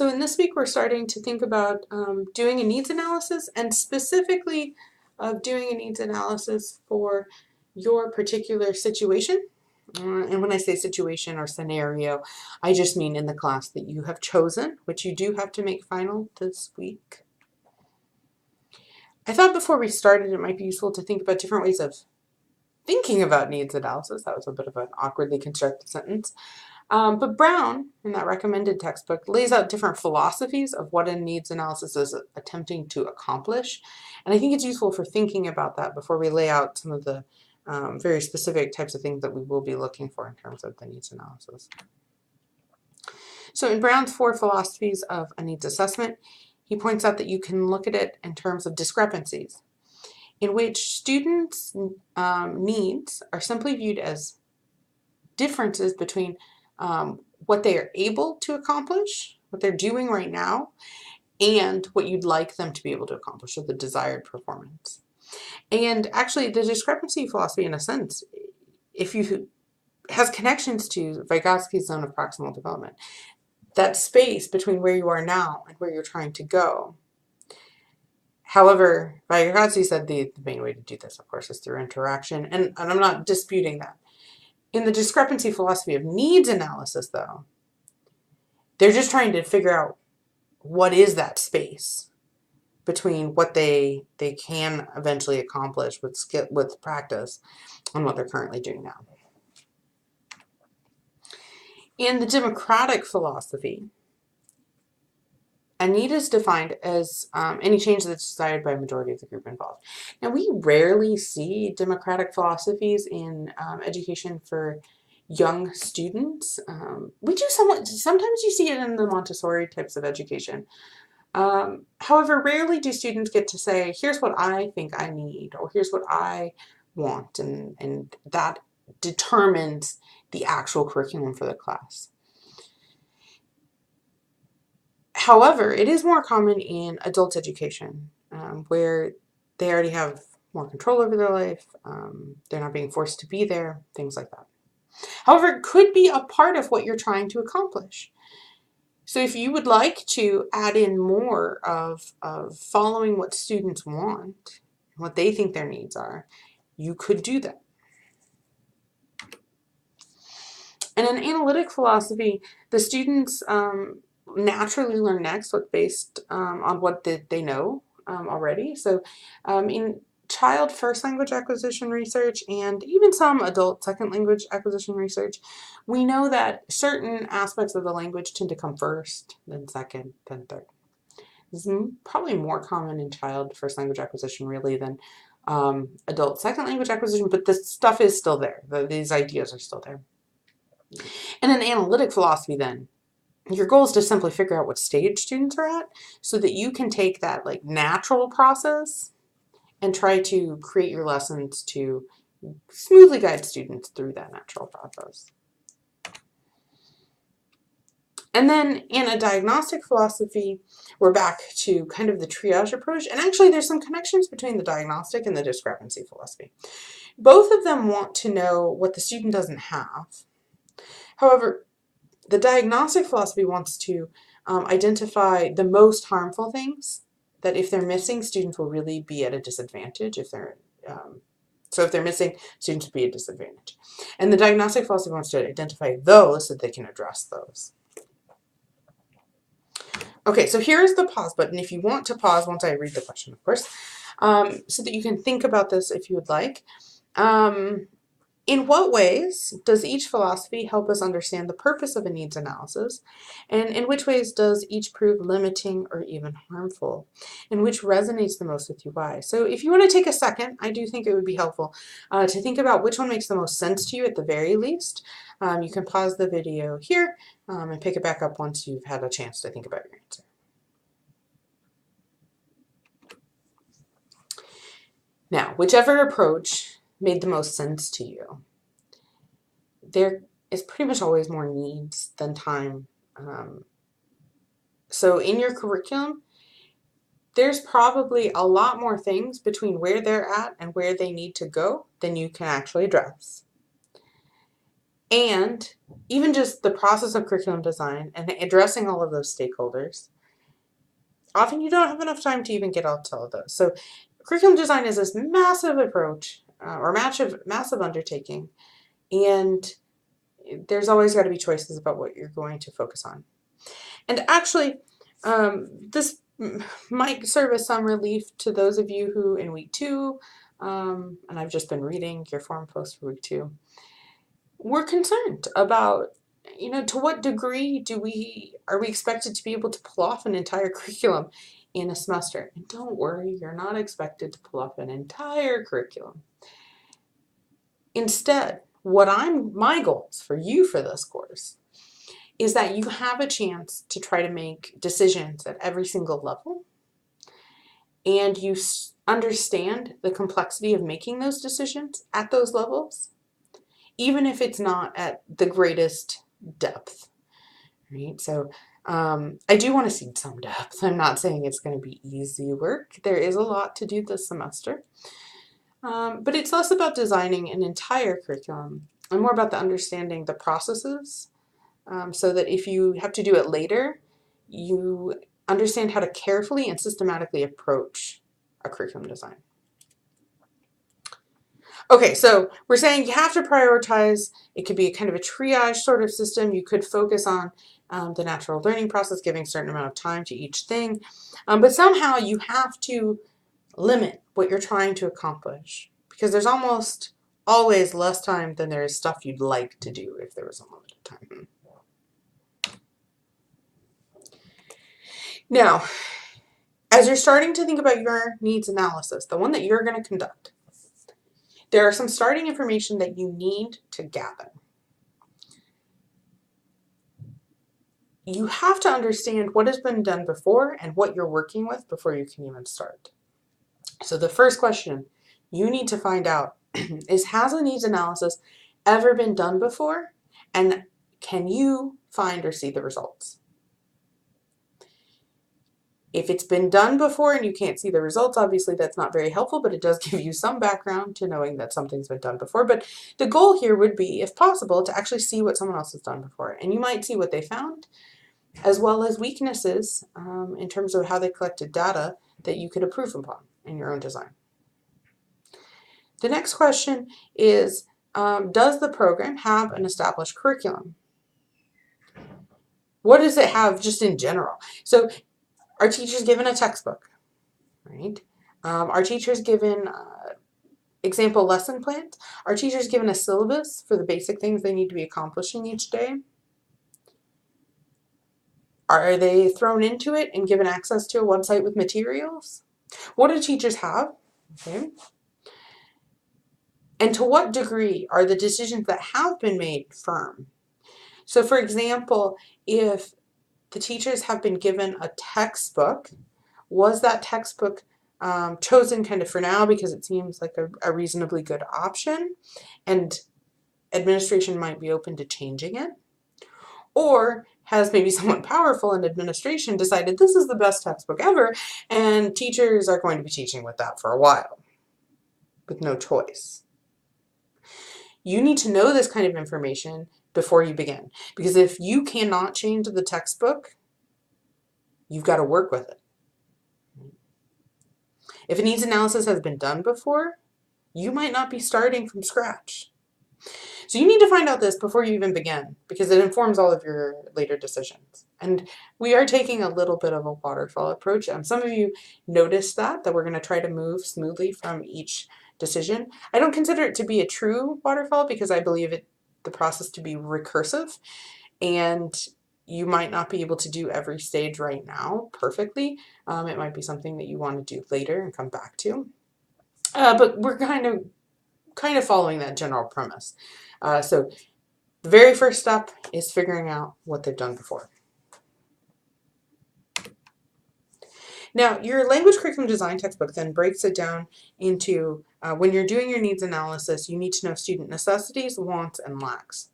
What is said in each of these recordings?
So in this week, we're starting to think about doing a needs analysis, and specifically of doing a needs analysis for your particular situation. And when I say situation or scenario, I just mean in the class that you have chosen, which you do have to make final this week. I thought before we started, it might be useful to think about different ways of thinking about needs analysis. That was a bit of an awkwardly constructed sentence. But Brown, in that recommended textbook, lays out different philosophies of what a needs analysis is attempting to accomplish. And I think it's useful for thinking about that before we lay out some of the very specific types of things that we will be looking for in terms of the needs analysis. So in Brown's 4 philosophies of a needs assessment, he points out that you can look at it in terms of discrepancies, in which students' needs are simply viewed as differences between what they are able to accomplish, what they're doing right now, and what you'd like them to be able to accomplish, or the desired performance. And actually, the discrepancy philosophy, in a sense, has connections to Vygotsky's zone of proximal development. That space between where you are now and where you're trying to go. However, Vygotsky said the main way to do this, of course, is through interaction, and I'm not disputing that. In the discrepancy philosophy of needs analysis, though, they're just trying to figure out what is that space between what they can eventually accomplish with practice and what they're currently doing now. In the democratic philosophy, a need is defined as any change that's desired by a majority of the group involved. Now, we rarely see democratic philosophies in education for young students. We do sometimes you see it in the Montessori types of education. However, rarely do students get to say, here's what I think I need, or here's what I want, and that determines the actual curriculum for the class. However, it is more common in adult education, where they already have more control over their life, they're not being forced to be there, things like that. However, it could be a part of what you're trying to accomplish. So if you would like to add in more of following what students want, what they think their needs are, you could do that. And in analytic philosophy, the students naturally learn next what's based on what they know already. So in child first language acquisition research and even some adult second language acquisition research, we know that certain aspects of the language tend to come first, then second, then third. This is probably more common in child first language acquisition really than adult second language acquisition, but this stuff is still there. These ideas are still there. And in analytic philosophy then, your goal is to simply figure out what stage students are at so that you can take that like natural process and try to create your lessons to smoothly guide students through that natural process. And then in a diagnostic philosophy, we're back to kind of the triage approach. And actually there's some connections between the diagnostic and the discrepancy philosophy. Both of them want to know what the student doesn't have. However, the diagnostic philosophy wants to identify the most harmful things that if they're missing, students will really be at a disadvantage. If they're missing, students will be at a disadvantage. And the diagnostic philosophy wants to identify those so that they can address those. Okay, so here's the pause button if you want to pause once I read the question, of course, so that you can think about this if you would like. In what ways does each philosophy help us understand the purpose of a needs analysis? And in which ways does each prove limiting or even harmful? And which resonates the most with you? Why? So if you want to take a second, I do think it would be helpful to think about which one makes the most sense to you at the very least. You can pause the video here and pick it back up once you've had a chance to think about your answer. Now, whichever approach made the most sense to you, there is pretty much always more needs than time. So in your curriculum, there's probably a lot more things between where they're at and where they need to go than you can actually address. And even just the process of curriculum design and addressing all of those stakeholders, often you don't have enough time to even get out to all of those. So curriculum design is this massive approach or massive undertaking, and there's always got to be choices about what you're going to focus on. And actually, this might serve as some relief to those of you who in week 2, and I've just been reading your forum post for week 2, we're concerned about, to what degree are we expected to be able to pull off an entire curriculum in a semester? And don't worry, you're not expected to pull off an entire curriculum. Instead, my goals for you for this course is that you have a chance to try to make decisions at every single level, and you understand the complexity of making those decisions at those levels, even if it's not at the greatest depth, right? So I do want to see some depth. I'm not saying it's going to be easy work. There is a lot to do this semester, but it's less about designing an entire curriculum and more about understanding the processes, so that if you have to do it later, you understand how to carefully and systematically approach a curriculum design. Okay, so we're saying you have to prioritize. It could be a kind of a triage sort of system. You could focus on the natural learning process, giving a certain amount of time to each thing, but somehow you have to limit what you're trying to accomplish, because there's almost always less time than there is stuff you'd like to do if there was unlimited time. Now, as you're starting to think about your needs analysis, the one that you're going to conduct, there are some starting information that you need to gather. You have to understand what has been done before and what you're working with before you can even start. So the first question you need to find out is, has a needs analysis ever been done before, and can you find or see the results? If it's been done before and you can't see the results, obviously that's not very helpful, but it does give you some background to knowing that something's been done before. But the goal here would be, if possible, to actually see what someone else has done before. And you might see what they found, as well as weaknesses in terms of how they collected data that you could improve upon in your own design. The next question is, does the program have an established curriculum? What does it have just in general? So are teachers given a textbook, right? Are teachers given example lesson plans? Are teachers given a syllabus for the basic things they need to be accomplishing each day? Are they thrown into it and given access to a website with materials? What do teachers have? Okay. And to what degree are the decisions that have been made firm? So for example, if the teachers have been given a textbook, was that textbook chosen kind of for now because it seems like a reasonably good option and administration might be open to changing it? Or has maybe someone powerful in administration decided this is the best textbook ever and teachers are going to be teaching with that for a while with no choice? You need to know this kind of information before you begin, because if you cannot change the textbook, you've got to work with it. If a needs analysis has been done before, you might not be starting from scratch. So you need to find out this before you even begin, because it informs all of your later decisions. And we are taking a little bit of a waterfall approach. Some of you noticed that we're going to try to move smoothly from each decision. I don't consider it to be a true waterfall because I believe the process to be recursive, and you might not be able to do every stage right now perfectly. It might be something that you want to do later and come back to. But we're kind of following that general premise. So the very first step is figuring out what they've done before. Now, your language curriculum design textbook then breaks it down into, when you're doing your needs analysis, you need to know student necessities, wants, and lacks.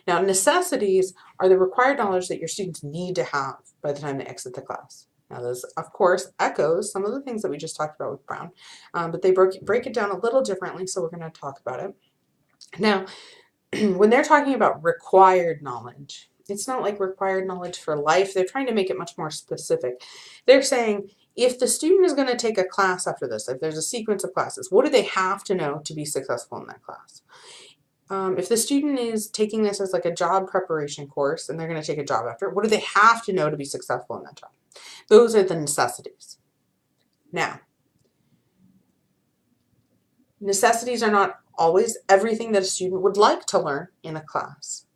Now, necessities are the required knowledge that your students need to have by the time they exit the class. Now, this, of course, echoes some of the things that we just talked about with Brown, but they break it down a little differently, so we're going to talk about it. Now, when they're talking about required knowledge, it's not like required knowledge for life. They're trying to make it much more specific. They're saying if the student is going to take a class after this, if there's a sequence of classes, what do they have to know to be successful in that class? If the student is taking this as like a job preparation course and they're going to take a job after, what do they have to know to be successful in that job? Those are the necessities. Now, necessities are not always everything that a student would like to learn in a class.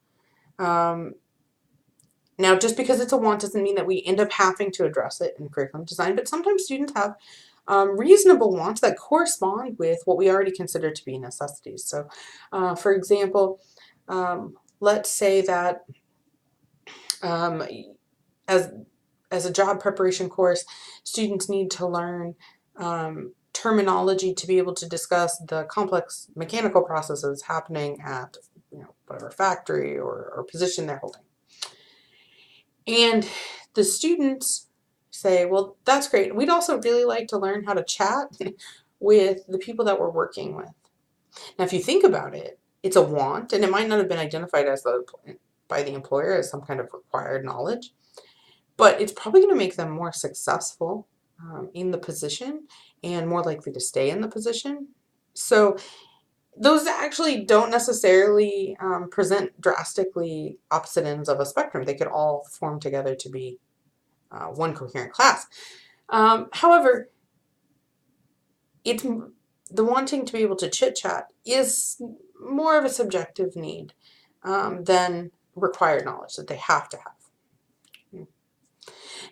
Now, just because it's a want doesn't mean that we end up having to address it in curriculum design, but sometimes students have reasonable wants that correspond with what we already consider to be necessities. So, for example, let's say that um, as a job preparation course, students need to learn terminology to be able to discuss the complex mechanical processes happening at whatever factory or position they're holding. And the students say, well, that's great. We'd also really like to learn how to chat with the people that we're working with. Now, if you think about it, it's a want, and it might not have been identified as by the employer as some kind of required knowledge, but it's probably going to make them more successful in the position and more likely to stay in the position. So those actually don't necessarily present drastically opposite ends of a spectrum. They could all form together to be one coherent class. However, it's the wanting to be able to chit-chat is more of a subjective need than required knowledge that they have to have.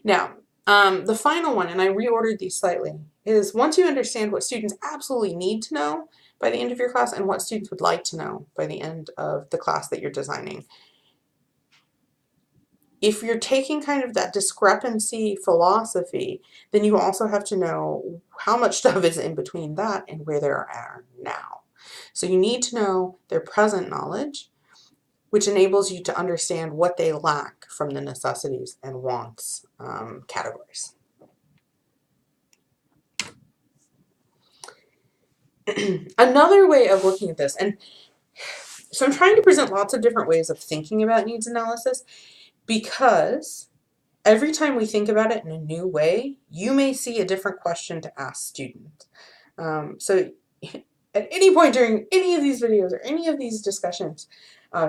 Now, the final one, and I reordered these slightly, is once you understand what students absolutely need to know by the end of your class and what students would like to know by the end of the class that you're designing. If you're taking kind of that discrepancy philosophy, then you also have to know how much stuff is in between that and where they are now. So you need to know their present knowledge, which enables you to understand what they lack from the necessities and wants categories. Another way of looking at this, and so I'm trying to present lots of different ways of thinking about needs analysis, because every time we think about it in a new way, you may see a different question to ask students. So at any point during any of these videos or any of these discussions,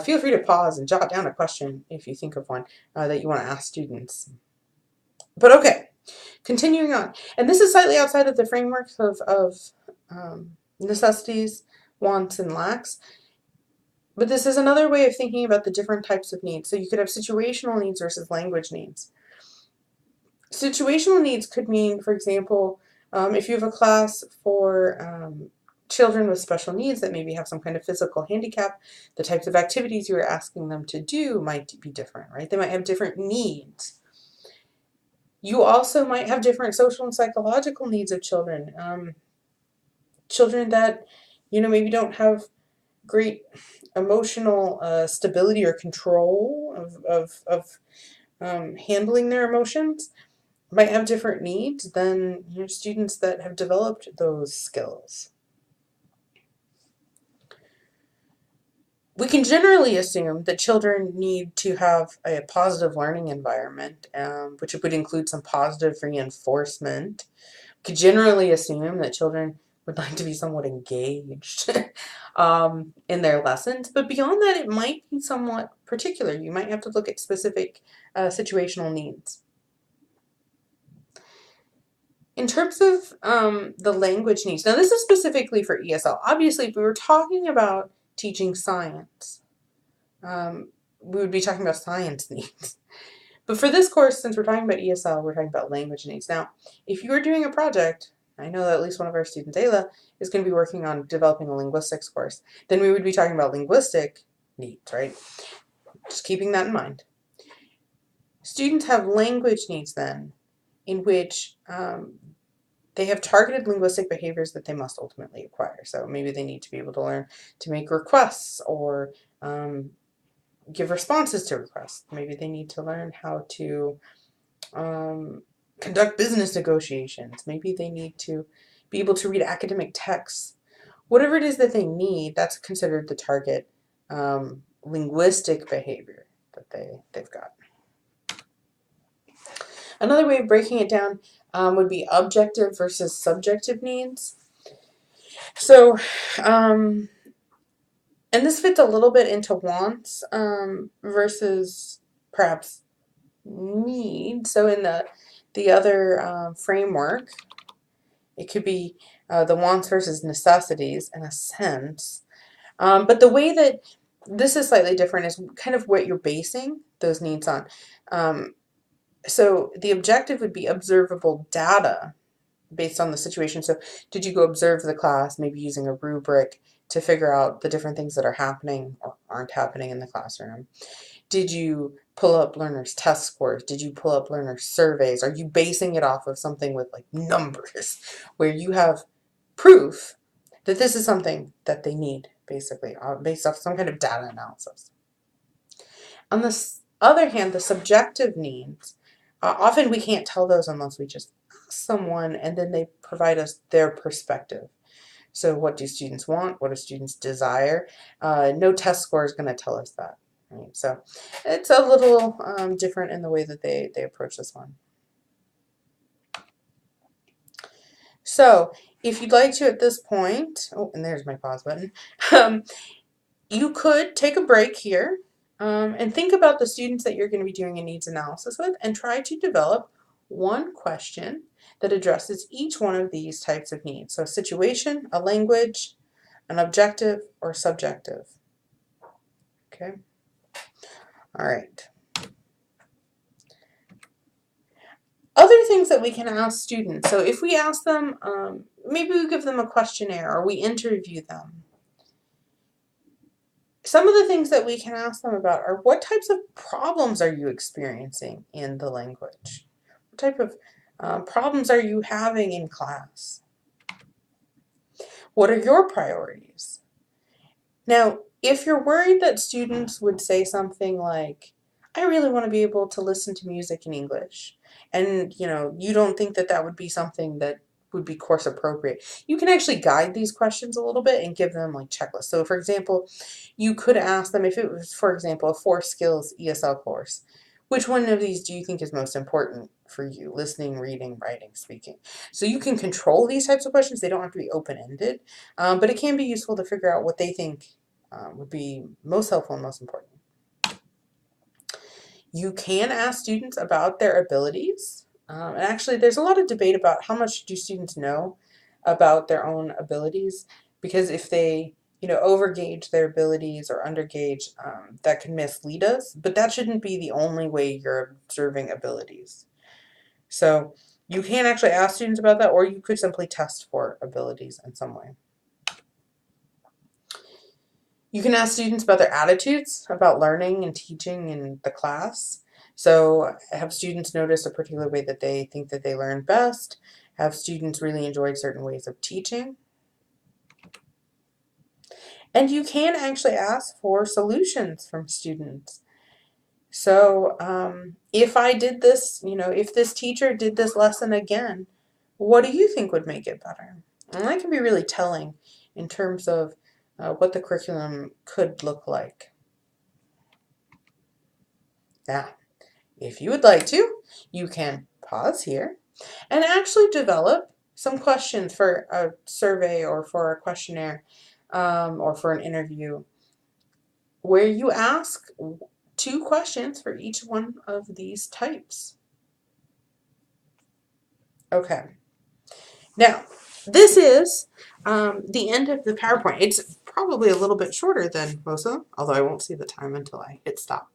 feel free to pause and jot down a question if you think of one that you want to ask students. But okay, continuing on. And this is slightly outside of the framework of necessities, wants, and lacks. But this is another way of thinking about the different types of needs. So you could have situational needs versus language needs. Situational needs could mean, for example, if you have a class for children with special needs that maybe have some kind of physical handicap, the types of activities you are asking them to do might be different, right? They might have different needs. You also might have different social and psychological needs of children. Children that, maybe don't have great emotional stability or control of handling their emotions might have different needs than students that have developed those skills. We can generally assume that children need to have a positive learning environment, which would include some positive reinforcement. We could generally assume that children would like to be somewhat engaged in their lessons, but beyond that, it might be somewhat particular. You might have to look at specific situational needs. In terms of the language needs, now this is specifically for ESL. Obviously, if we were talking about teaching science, we would be talking about science needs. But for this course, since we're talking about ESL, we're talking about language needs. Now, if you are doing a project, I know that at least one of our students, Ayla, is going to be working on developing a linguistics course, then we would be talking about linguistic needs, right? Just keeping that in mind. Students have language needs then, in which they have targeted linguistic behaviors that they must ultimately acquire. So maybe they need to be able to learn to make requests or give responses to requests. Maybe they need to learn how to conduct business negotiations. Maybe they need to be able to read academic texts. Whatever it is that they need, that's considered the target linguistic behavior that they've got. Another way of breaking it down would be objective versus subjective needs. So, and this fits a little bit into wants versus perhaps need. So in the other framework, it could be the wants versus necessities in a sense. But the way that this is slightly different is kind of what you're basing those needs on. So the objective would be observable data based on the situation. So did you go observe the class, maybe using a rubric to figure out the different things that are happening or aren't happening in the classroom? Did you pull up learners' test scores? Did you pull up learners' surveys? Are you basing it off of something with like numbers where you have proof that this is something that they need, basically, based off some kind of data analysis? On the other hand, the subjective needs, often we can't tell those unless we just ask someone and then they provide us their perspective. So what do students want? What do students desire? No test score is going to tell us that. Right? So it's a little different in the way that they approach this one. So if you'd like to at this point, oh, and there's my pause button, you could take a break here and think about the students that you're going to be doing a needs analysis with and try to develop one question that addresses each one of these types of needs. So a situation, a language, an objective, or subjective. Okay. All right. Other things that we can ask students. So if we ask them, maybe we give them a questionnaire or we interview them. Some of the things that we can ask them about are, what types of problems are you experiencing in the language? What type of problems are you having in class? What are your priorities? Now, if you're worried that students would say something like, I really want to be able to listen to music in English, and you don't think that that would be something that would be course appropriate, you can actually guide these questions a little bit and give them like checklists. So for example, you could ask them, if it was, for example, a 4 skills ESL course, which one of these do you think is most important for you? Listening, reading, writing, speaking. So you can control these types of questions. They don't have to be open-ended, but it can be useful to figure out what they think would be most helpful and most important. You can ask students about their abilities. And actually, there's a lot of debate about how much do students know about their own abilities, because if they overgauge their abilities or undergauge, that can mislead us, but that shouldn't be the only way you're observing abilities. So you can actually ask students about that, or you could simply test for abilities in some way. You can ask students about their attitudes about learning and teaching in the class. So have students noticed a particular way that they think that they learn best? Have students really enjoyed certain ways of teaching? And you can actually ask for solutions from students. So if I did this, if this teacher did this lesson again, what do you think would make it better? And that can be really telling in terms of what the curriculum could look like. Now, if you would like to, you can pause here and actually develop some questions for a survey or for a questionnaire or for an interview, where you ask 2 questions for each one of these types. Okay. Now, this is the end of the PowerPoint. It's probably a little bit shorter than most of them, although I won't see the time until I hit stop.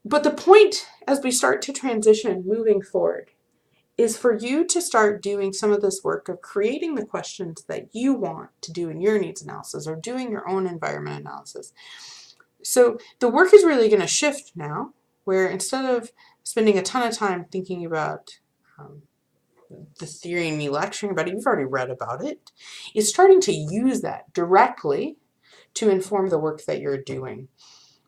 But the point as we start to transition moving forward is for you to start doing some of this work of creating the questions that you want to do in your needs analysis or doing your own environment analysis. So the work is really going to shift now, where instead of spending a ton of time thinking about the theory and me lecturing about it, you've already read about it, is starting to use that directly to inform the work that you're doing.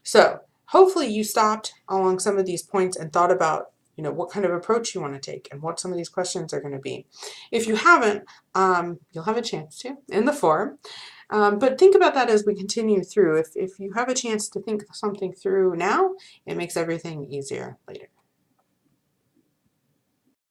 So hopefully you stopped along some of these points and thought about what kind of approach you want to take and what some of these questions are going to be. If you haven't, you'll have a chance to in the forum. But think about that as we continue through. If you have a chance to think something through now, it makes everything easier later.